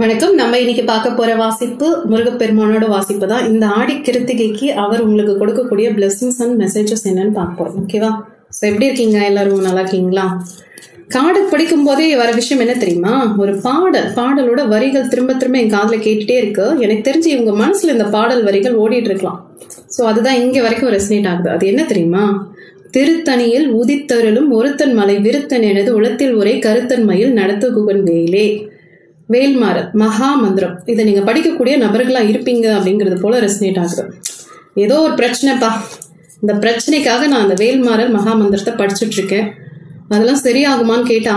வணக்கம். நம்ம இன்னைக்கு பார்க்க போற வாசிப்பு முருகப்பெருமானோட வாசிப்பு தான். இந்த ஆடி கிருத்திகைக்கு அவர் உங்களுக்கு கொடுக்கக்கூடிய பிளெஸிங்ஸ் அண்ட் மெசேஜஸ் என்னன்னு பார்க்க போறோம். ஓகேவா? ஸோ எப்படி இருக்கீங்க? எல்லாரும் நல்லா இருக்கீங்களா? காடு படிக்கும் போதே வர விஷயம் என்ன தெரியுமா? ஒரு பாடலோட வரிகள் திரும்ப திரும்ப என் காதுல கேட்டுட்டே இருக்கு. எனக்கு தெரிஞ்சு இவங்க மனசுல இந்த பாடல் வரிகள் ஓடிட்டு இருக்கலாம். ஸோ அதுதான் இங்க வரைக்கும் ரெசனேட் ஆகுது. அது என்ன தெரியுமா? திருத்தணியில் உதித்தருளும் ஒருத்தன் மலை விருத்தன் எனது உளத்தில் ஒரே கருத்தன்மையில் நடத்து குகன் வேலே வேல்மாறல் மகா மந்திரம். இதை நீங்க படிக்கக்கூடிய நபர்களா இருப்பீங்க அப்படிங்கிறது போல ரெசனேட் ஆகுது. ஏதோ ஒரு பிரச்சனைப்பா, இந்த பிரச்சனைக்காக நான் அந்த வேல்மாறல் மகா மந்திரத்தை படிச்சுட்டு இருக்கேன். அதெல்லாம் சரியாகுமான்னு கேட்டா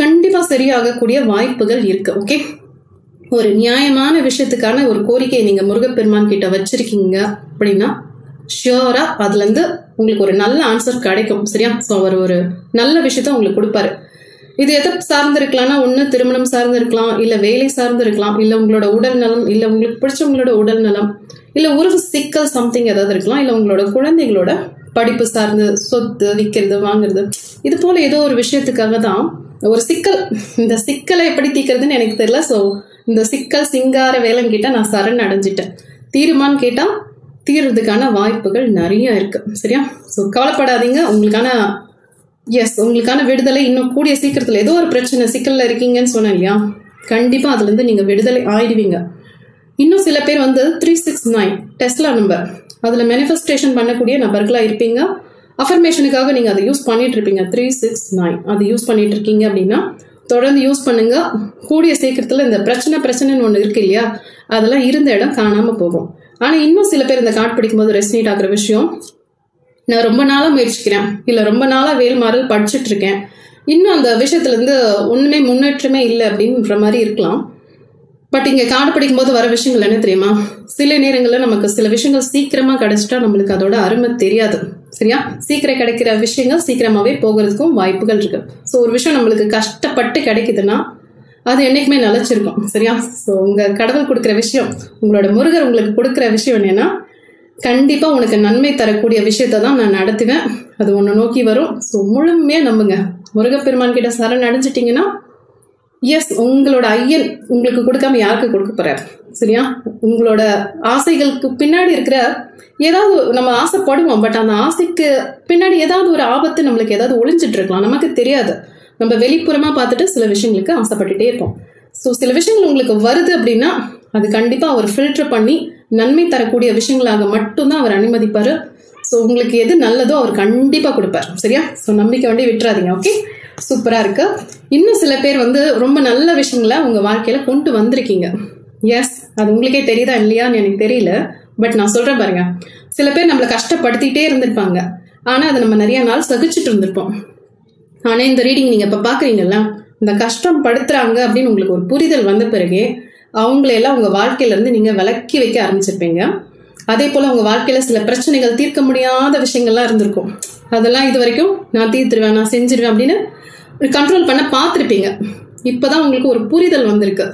கண்டிப்பா சரியாகக்கூடிய வாய்ப்புகள் இருக்கு. ஓகே, ஒரு நியாயமான விஷயத்துக்கான ஒரு கோரிக்கையை நீங்க முருகப்பெருமான் கிட்ட வச்சிருக்கீங்க அப்படின்னா ஷியோரா அதுல இருந்து உங்களுக்கு ஒரு நல்ல ஆன்சர் கிடைக்கும். சரியா? ஸோ அவர் ஒரு நல்ல விஷயத்த உங்களுக்கு கொடுப்பாரு. இது எதை சார்ந்து இருக்கலாம்னா, ஒண்ணு திருமணம் சார்ந்து இருக்கலாம், இல்ல வேலை சார்ந்து இருக்கலாம், இல்ல உங்களோட உடல் நலம், இல்ல உங்களுக்கு பிடிச்சவங்களோட உடல் நலம், இல்ல உறவு சிக்கல் சம்திங் ஏதாவது இருக்கலாம், இல்ல உங்களோட குழந்தைகளோட படிப்பு சார்ந்து சொத்து விற்கிறது வாங்குறது, இது போல ஏதோ ஒரு விஷயத்துக்காக தான் ஒரு சிக்கல். இந்த சிக்கலை எப்படி தீர்க்கிறதுன்னு எனக்கு தெரியல. ஸோ இந்த சிக்கல் சிங்கார வேலைன்னு கேட்டா நான் சரண் அடைஞ்சிட்டேன். தீருமான்னு கேட்டா தீர்றதுக்கான வாய்ப்புகள் நிறைய இருக்கு. சரியா? ஸோ கவலைப்படாதீங்க. உங்களுக்கான விடுதலை இன்னும் கூடிய சீக்கிரத்துல. ஏதோ ஒரு பிரச்சனை சிக்கல்ல இருக்கீங்கன்னு சொன்னேன் இல்லையா? கண்டிப்பா அதுல இருந்து நீங்க விடுதலை ஆயிடுவீங்க. இன்னும் சில பேர் 369 டெஸ்லா நம்பர், அதுல மேனிஃபெஸ்டேஷன் பண்ணக்கூடிய நபர்களா இருப்பீங்க. அஃபர்மேஷனுக்காக நீங்க அதை யூஸ் பண்ணிட்டு இருப்பீங்க. 369 அது யூஸ் பண்ணிட்டு இருக்கீங்க அப்படின்னா தொடர்ந்து யூஸ் பண்ணுங்க. கூடிய சீக்கிரத்துல இந்த பிரச்சனைன்னு ஒண்ணு இருக்கு இல்லையா, அதெல்லாம் இருந்த இடம் காணாம போகும். ஆனா இன்னும் சில பேர் இந்த கார்டு படிக்கும்போது ரெசனேட் ஆகுற விஷயம், நான் ரொம்ப நாளா முயற்சிக்கிறேன், இல்ல ரொம்ப நாளா வேல்மாறல் படிச்சுட்டு இருக்கேன், இன்னும் அந்த விஷயத்துல இருந்து ஒண்ணுமே முன்னேற்றமே இல்லை அப்படின்ற மாதிரி இருக்கலாம். பட் இங்க கார்டு படிக்கும்போது வர விஷயங்கள் என்ன தெரியுமா? சில நேரங்கள்ல நமக்கு சில விஷயங்கள் சீக்கிரமா கிடைச்சிட்டா நம்மளுக்கு அதோட அருமை தெரியாது. சரியா? சீக்கிரம் கிடைக்கிற விஷயங்கள் சீக்கிரமாவே போகிறதுக்கும் வாய்ப்புகள் இருக்கு. ஸோ ஒரு விஷயம் நம்மளுக்கு கஷ்டப்பட்டு கிடைக்குதுன்னா அது என்னைக்குமே நிலைச்சிருக்கும். சரியா? ஸோ உங்க கடவுள் கொடுக்குற விஷயம், உங்களோட முருகர் உங்களுக்கு கொடுக்குற விஷயம் என்னன்னா, கண்டிப்பா உனக்கு நன்மை தரக்கூடிய விஷயத்த தான் நான் நடத்துவேன். அது ஒண்ணு நோக்கி வரும். ஸோ முழுமையா நம்புங்க. முருகப்பெருமான் கிட்ட சரண் அடைஞ்சிட்டீங்கன்னா உங்களோட ஐயன் உங்களுக்கு கொடுக்காம யாருக்கு கொடுக்க போறாரு? சரியா? உங்களோட ஆசைகளுக்கு பின்னாடி இருக்கிற ஏதாவது நம்ம ஆசைப்படுவோம், பட் அந்த ஆசைக்கு பின்னாடி ஏதாவது ஒரு ஆபத்து நம்மளுக்கு ஏதாவது ஒளிஞ்சிட்டு இருக்கலாம், நமக்கு தெரியாது. நம்ம வெளிப்புறமா பார்த்துட்டு சில விஷயங்களுக்கு ஆசைப்பட்டுட்டே இருப்போம். ஸோ சில விஷயங்கள் உங்களுக்கு வருது அப்படின்னா அது கண்டிப்பா அவர் ஃபில்டர் பண்ணி நன்மை தரக்கூடிய விஷயங்களாக மட்டும்தான் அவர் அனுமதிப்பாரு. ஸோ உங்களுக்கு எது நல்லதோ அவர் கண்டிப்பா கொடுப்பார். சரியா? ஸோ நம்பிக்கை வண்டி விட்டுறாதீங்க. ஓகே, சூப்பரா இருக்கு. இன்னும் சில பேர் ரொம்ப நல்ல விஷயங்களை உங்க வாழ்க்கையில கொண்டு வந்திருக்கீங்க. அது உங்களுக்கே தெரியுதா இல்லையான்னு எனக்கு தெரியல, பட் நான் சொல்றேன் பாருங்க. சில பேர் நம்மளை கஷ்டப்படுத்திட்டே இருந்திருப்பாங்க, ஆனா அதை நம்ம நிறைய நாள் சகிச்சுட்டு இருந்திருப்போம். ஆனா இந்த ரீடிங் நீங்க இப்ப பாக்குறீங்கல்ல, இந்த கஷ்டம் படுத்துறாங்க அப்படின்னு உங்களுக்கு ஒரு புரிதல் வந்த பிறகு அவங்களையெல்லாம் உங்க வாழ்க்கையில இருந்து நீங்க விலக்கி வைக்க ஆரம்பிச்சிருப்பீங்க. அதே போல உங்க வாழ்க்கையில சில பிரச்சனைகள் தீர்க்க முடியாத விஷயங்கள்லாம் இருந்திருக்கும். அதெல்லாம் இது வரைக்கும் நான் தீர்த்துருவேன், நான் செஞ்சிருவேன் அப்படின்னு கண்ட்ரோல் பண்ண பார்த்துருப்பீங்க. இப்பதான் உங்களுக்கு ஒரு புரிதல் வந்திருக்கு.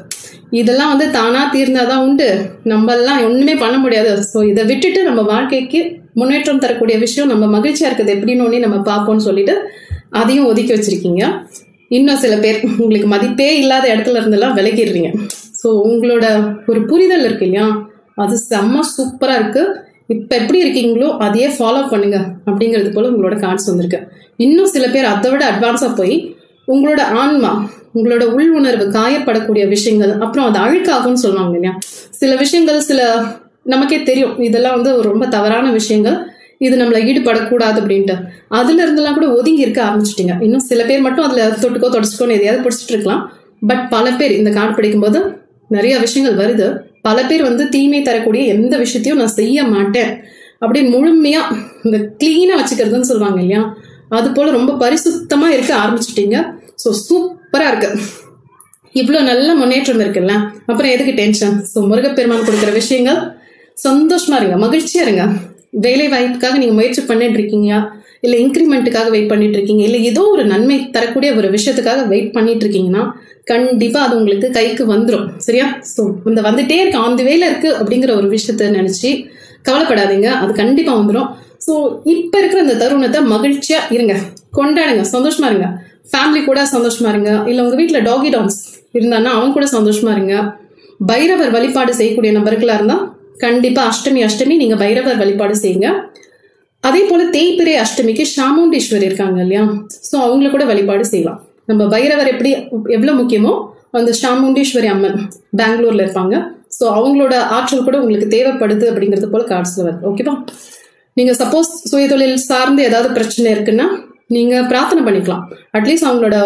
இதெல்லாம் தானா தீர்ந்தாதான் உண்டு, நம்ம எல்லாம் ஒண்ணுமே பண்ண முடியாது. ஸோ இதை விட்டுட்டு நம்ம வாழ்க்கைக்கு முன்னேற்றம் தரக்கூடிய விஷயம், நம்ம மகிழ்ச்சியா இருக்குது எப்படின்னு ஒண்ணு நம்ம பார்ப்போம்னு சொல்லிட்டு அதையும் ஒதுக்கி வச்சிருக்கீங்க. இன்னும் சில பேர் உங்களுக்கு மதிப்பே இல்லாத இடத்துல இருந்தெல்லாம் விலகிடுறீங்க. ஸோ உங்களோட ஒரு புரிதல் இருக்கு இல்லையா, அது செம்ம சூப்பரா இருக்கு. இப்ப எப்படி இருக்கீங்களோ அதையே ஃபாலோ பண்ணுங்க அப்படிங்கிறது போல உங்களோட கார்ட்ஸ் வந்திருக்கு. இன்னும் சில பேர் அதை விட அட்வான்ஸா போய் உங்களோட ஆன்மா, உங்களோட உள் உணர்வு காயப்படக்கூடிய விஷயங்கள், அப்புறம் அது அழுக்காகும்னு சொல்லுவாங்க இல்லையா, சில விஷயங்கள் சில நமக்கே தெரியும் இதெல்லாம் ரொம்ப தவறான விஷயங்கள், இது நம்மள ஈடுபடக்கூடாது அப்படின்ட்டு அதுல இருந்தெல்லாம் கூட ஒதுங்கி இருக்க ஆரம்பிச்சிட்டீங்க. இன்னும் சில பேர் மட்டும் அதுல தொட்டுக்கோ தொடச்சுக்கோன்னு எதையாவது பிடிச்சிட்டு இருக்கலாம். பட் பல பேர் இந்த கார்டு படிக்கும்போது நிறைய விஷயங்கள் வருது. பல பேர் தீமை தரக்கூடிய எந்த விஷயத்தையும் நான் செய்ய மாட்டேன் அப்படின்னு முழுமையா இந்த கிளீனா வச்சுக்கிறதுன்னு சொல்லுவாங்க இல்லையா, அது போல ரொம்ப பரிசுத்தமா இருக்க ஆரம்பிச்சுட்டீங்க. ஸோ சூப்பரா இருக்கு. இவ்வளவு நல்ல முன்னேற்றம் இருக்குல்ல, அப்புறம் எதுக்கு டென்ஷன்? ஸோ முருகப்பெருமான் கொடுக்குற விஷயங்கள் சந்தோஷமா இருங்க, மகிழ்ச்சியா இருங்க. வேலை வாய்ப்புக்காக நீங்க முயற்சி பண்ணிட்டு இருக்கீங்க, இல்ல இன்க்ரிமெண்ட்டுக்காக வெயிட் பண்ணிட்டு இருக்கீங்க, இல்ல ஏதோ ஒரு நன்மை தரக்கூடிய ஒரு விஷயத்துக்காக வெயிட் பண்ணிட்டு இருக்கீங்கன்னா கண்டிப்பா அது உங்களுக்கு கைக்கு வந்துடும். சரியா? ஸோ இந்த வந்துட்டே இருக்கு, ஆன் தி வேல இருக்கு அப்படிங்கிற ஒரு விஷயத்த நினைச்சு கவலைப்படாதீங்க, அது கண்டிப்பா வந்துடும். ஸோ இப்ப இருக்கிற இந்த தருணத்தை மகிழ்ச்சியா இருங்க, கொண்டாடுங்க, சந்தோஷமா இருங்க. ஃபேமிலி கூட சந்தோஷமா இருங்க. இல்ல உங்க வீட்டுல டாகி டான்ஸ் இருந்தான்னா அவங்க கூட சந்தோஷமா இருங்க. பைரவர் வழிபாடு செய்யக்கூடிய நபர்களா இருந்தா கண்டிப்பா அஷ்டமி நீங்க பைரவர் வழிபாடு செய்யுங்க. அதே போல தேய்பிரை அஷ்டமிக்கு சாமுண்டீஸ்வரி இருக்காங்க இல்லையா, ஸோ அவங்கள கூட வழிபாடு செய்யலாம். நம்ம பைரவர் எப்படி எவ்வளவு முக்கியமோ அந்த சாமுண்டீஸ்வரி அம்மன் பெங்களூர்ல இருப்பாங்க. ஸோ அவங்களோட ஆற்றல் கூட உங்களுக்கு தேவைப்படுது அப்படிங்கிறது போல கார்ட்ஸ்ல வருது. ஓகேவா? நீங்க சப்போஸ் சுயதொழில் சார்ந்து ஏதாவது பிரச்சனை இருக்குன்னா நீங்க பிரார்த்தனை பண்ணிக்கலாம். அட்லீஸ்ட் அவங்களோட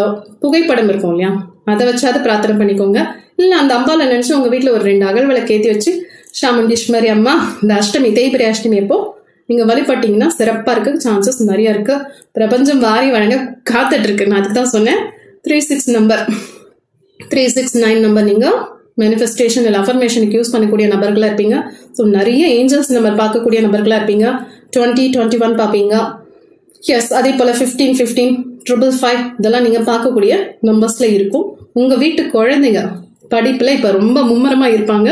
புகைப்படம் இருக்கும் இல்லையா, அதை வச்சாவது பிரார்த்தனை பண்ணிக்கோங்க. இல்ல அந்த அம்பால நினைச்சு உங்க வீட்டுல ஒரு 2 அகல் விளக்கு ஏற்றி வச்சு சாமுண்டீஸ்வரி அம்மா இந்த அஷ்டமி தேய்பிரை அஷ்டமி அப்போ நீங்க வழிபட்டீங்கன்னா சிறப்பா இருக்கு, சான்சஸ் நிறைய இருக்கு. பிரபஞ்சம் வாரி வழங்க காத்துட்டு இருக்கு. நான் அதுக்கு தான் சொன்னேன் 36 நம்பர் 369 நம்பர் நீங்க மேனிஃபெஸ்டேஷன் இல்லை அஃபர்மேஷனுக்கு யூஸ் பண்ணக்கூடிய நபர்களா இருப்பீங்க. ஸோ நிறைய ஏஞ்சல்ஸ் நம்பர் பார்க்கக்கூடிய நபர்களா இருப்பீங்க. 20, 21 பார்ப்பீங்க. எஸ், அதே போல 15, 15, 555 இதெல்லாம் நீங்க பார்க்கக்கூடிய நம்பர்ஸ்ல இருக்கும். உங்க வீட்டு குழந்தைங்க படிப்புல இப்ப ரொம்ப மும்மரமா இருப்பாங்க.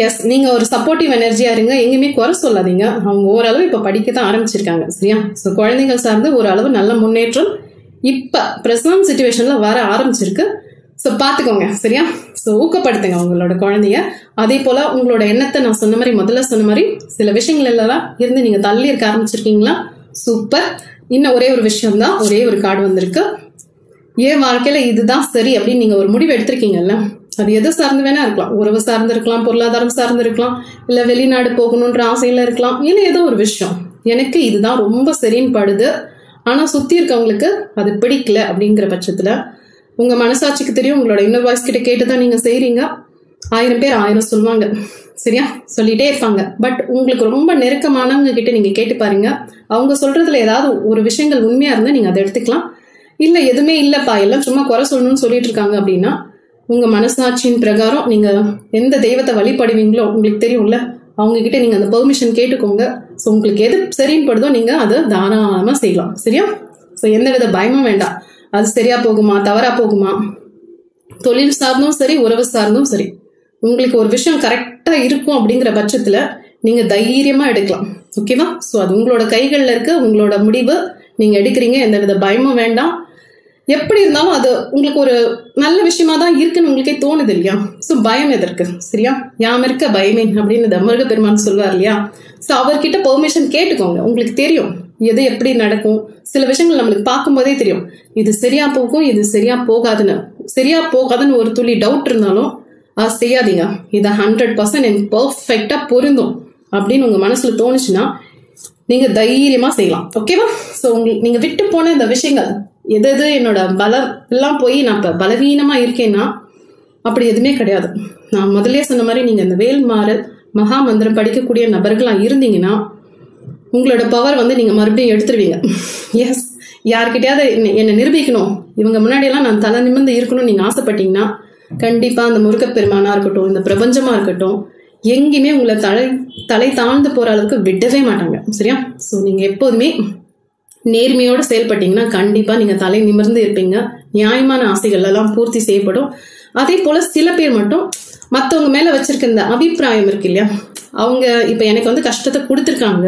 எஸ், நீங்க ஒரு சப்போர்ட்டிவ் எனர்ஜியா இருங்க, எங்கேயுமே குறை சொல்லாதீங்க. அவங்க ஓரளவு இப்ப படிக்க தான் ஆரம்பிச்சிருக்காங்க. சரியா? ஸோ குழந்தைகள் சார்ந்து ஓரளவு நல்ல முன்னேற்றம் இப்ப பிரசன்ட் சிச்சுவேஷன்ல வர ஆரம்பிச்சிருக்கு. ஸோ பார்த்துக்கோங்க. சரியா? ஸோ ஊக்கப்படுத்துங்க உங்களோட குழந்தைய. அதே போல உங்களோட எண்ணத்தை நான் சொன்ன மாதிரி முதல்ல சொன்ன மாதிரி சில விஷயங்கள் எல்லாம் இருந்து நீங்க தள்ளி இருக்க ஆரம்பிச்சிருக்கீங்களா? சூப்பர். இன்னும் ஒரே ஒரு விஷயம் தான், ஒரே ஒரு கார்டு வந்திருக்கு. ஏன் வாழ்க்கையில இதுதான் சரி அப்படின்னு நீங்க ஒரு முடிவு எடுத்திருக்கீங்கல்ல, அது எது சார்ந்து வேணா இருக்கலாம். உறவு சார்ந்து இருக்கலாம், பொருளாதாரம் சார்ந்து இருக்கலாம், இல்ல வெளிநாடு போகணுன்ற ஆசையில இருக்கலாம், இல்ல ஏதோ ஒரு விஷயம் எனக்கு இதுதான் ரொம்ப சரின்னு படுது, ஆனா சுத்தி இருக்கவங்களுக்கு அது பிடிக்கல அப்படிங்கிற பட்சத்துல உங்க மனசாட்சிக்கு தெரியும், உங்களோட இன்னர் வாய்ஸ் கிட்ட கேட்டுதான் நீங்க செய்றீங்க. 1000 பேர் 1000 சொல்லுவாங்க. சரியா? சொல்லிட்டே இருப்பாங்க. பட் உங்களுக்கு ரொம்ப நெருக்கமானவங்க கிட்ட நீங்க கேட்டு பாருங்க. அவங்க சொல்றதுல ஏதாவது ஒரு விஷயங்கள் உண்மையா இருந்தா நீங்க அதை எடுத்துக்கலாம். இல்ல எதுவுமே இல்லப்பா எல்லாம் சும்மா குறை சொல்லணும்னு சொல்லிட்டு இருக்காங்க அப்படின்னா உங்க மனசாட்சியின் பிரகாரம் நீங்க எந்த தெய்வத்தை வழிபடுவீங்களோ உங்களுக்கு தெரியும்ல, அவங்க கிட்ட நீங்க அந்த பெர்மிஷன் கேட்டுக்கோங்க. ஸோ உங்களுக்கு எது சரின்னு படுதோ நீங்க அதை தாராளமா செய்யலாம். சரியா? ஸோ எந்த வித பயமும் வேண்டாம். அது சரியா போகுமா தவறா போகுமா, தொழில் சார்ந்தும் சரி உறவு சார்ந்தும் சரி, உங்களுக்கு ஒரு விஷயம் கரெக்டா இருக்கும் அப்படிங்கிற பட்சத்துல நீங்க தைரியமா எடுக்கலாம். ஓகேவா? ஸோ அது உங்களோட கைகள்ல இருக்கு, உங்களோட முடிவு நீங்க எடுக்கிறீங்க. எந்த வித பயமும் வேண்டாம். எப்படி இருந்தாலும் அது உங்களுக்கு ஒரு நல்ல விஷயமா தான் இருக்குன்னு உங்களுக்கே தோணுது இல்லையா? ஸோ பயம் எதற்கு? சரியா? யாம் இருக்க பயமே அப்படின்னு முருக பெருமான் சொல்வார் இல்லையா? ஸோ அவர்கிட்ட பெர்மிஷன் கேட்டுக்கோங்க. உங்களுக்கு தெரியும் எது எப்படி நடக்கும். சில விஷயங்கள் நம்மளுக்கு பார்க்கும்போதே தெரியும் இது சரியா போகும், இது சரியா போகாதுன்னு ஒரு துளி டவுட் இருந்தாலும் அது செய்யாதீங்க. இதை 100% எனக்கு பர்ஃபெக்டா பொருந்தும் அப்படின்னு உங்க மனசுல தோணுச்சுன்னா நீங்க தைரியமா செய்யலாம். ஓகேவா? ஸோ உங்களுக்கு நீங்க விட்டு போன இந்த விஷயங்கள் எது என்னோட பலம் எல்லாம் போய் நான் இப்ப பலவீனமா இருக்கேன்னா அப்படி எதுவுமே கிடையாது. நான் முதலே சொன்ன மாதிரி நீங்க இந்த வேல்மாறல் மகா மந்திரம் படிக்கக்கூடிய நபர்களா இருந்தீங்கன்னா உங்களோட பவர் நீங்க மறுபடியும் எடுத்துருவீங்க. எஸ், யார்கிட்டயாவது என்னை நிரூபிக்கணும், இவங்க முன்னாடி எல்லாம் நான் தலை நிமிர்ந்து இருக்கணும்னு நீங்க ஆசைப்பட்டீங்கன்னா கண்டிப்பா அந்த முருகப்பெருமானா இருக்கட்டும், இந்த பிரபஞ்சமா இருக்கட்டும், எங்கேயுமே உங்களை தலை தாழ்ந்து போற அளவுக்கு விடவே மாட்டாங்க. சரியா? ஸோ நீங்க எப்போதுமே நேர்மையோட செயல்பட்டீங்கன்னா கண்டிப்பா நீங்க தலை நிமிர்ந்து இருப்பீங்க. நியாயமான ஆசைகள் எல்லாம் பூர்த்தி செய்யப்படும். அதே போல சில பேர் மட்டும் மற்றவங்க மேல வச்சிருக்க இந்த அபிப்பிராயம் இருக்கு இல்லையா, அவங்க இப்ப எனக்கு கஷ்டத்தை கொடுத்துருக்காங்க,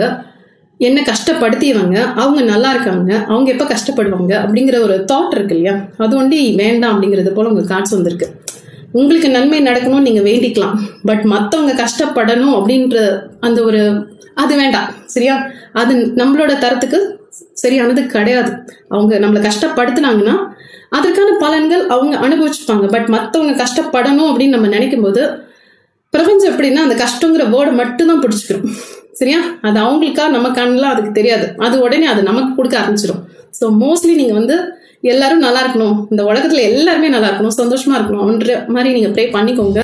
என்ன கஷ்டப்படுத்தியவங்க, அவங்க நல்லா இருக்காங்க, அவங்க எப்ப கஷ்டப்படுவாங்க அப்படிங்கிற ஒரு தாட் இருக்கு இல்லையா, அது வேண்டாம் அப்படிங்கறது போல உங்க கார்ட்ஸ் வந்திருக்கு. உங்களுக்கு நன்மை நடக்கணும்னு நீங்க வேண்டிக்கலாம். பட் மத்தவங்க கஷ்டப்படணும் அப்படின்ற அந்த ஒரு அது வேண்டாம். சரியா? அது நம்மளோட தரத்துக்கு சரியானது கிடையாது. அவங்க நம்மளை கஷ்டப்படுத்தினாங்கன்னா அதற்கான பலன்கள் அவங்க அனுபவிச்சுப்பாங்க. பட் மத்தவங்க கஷ்டப்படணும் அப்படின்னு நம்ம நினைக்கும் போது பிரபஞ்சம் எப்படின்னா அந்த கஷ்டங்கிற வேர்டை மட்டும்தான் பிடிச்சிக்கிறோம். சரியா? அது அவங்களுக்கா நம்ம கண்ணெல்லாம் அதுக்கு தெரியாது. அது உடனே அது நமக்கு கொடுக்க ஆரம்பிச்சிடும். ஸோ மோஸ்ட்லி நீங்க எல்லாரும் நல்லா இருக்கணும், இந்த உலகத்துல எல்லாருமே நல்லா இருக்கணும், சந்தோஷமா இருக்கணும் அப்படின்ற மாதிரி நீங்க ப்ரே பண்ணிக்கோங்க.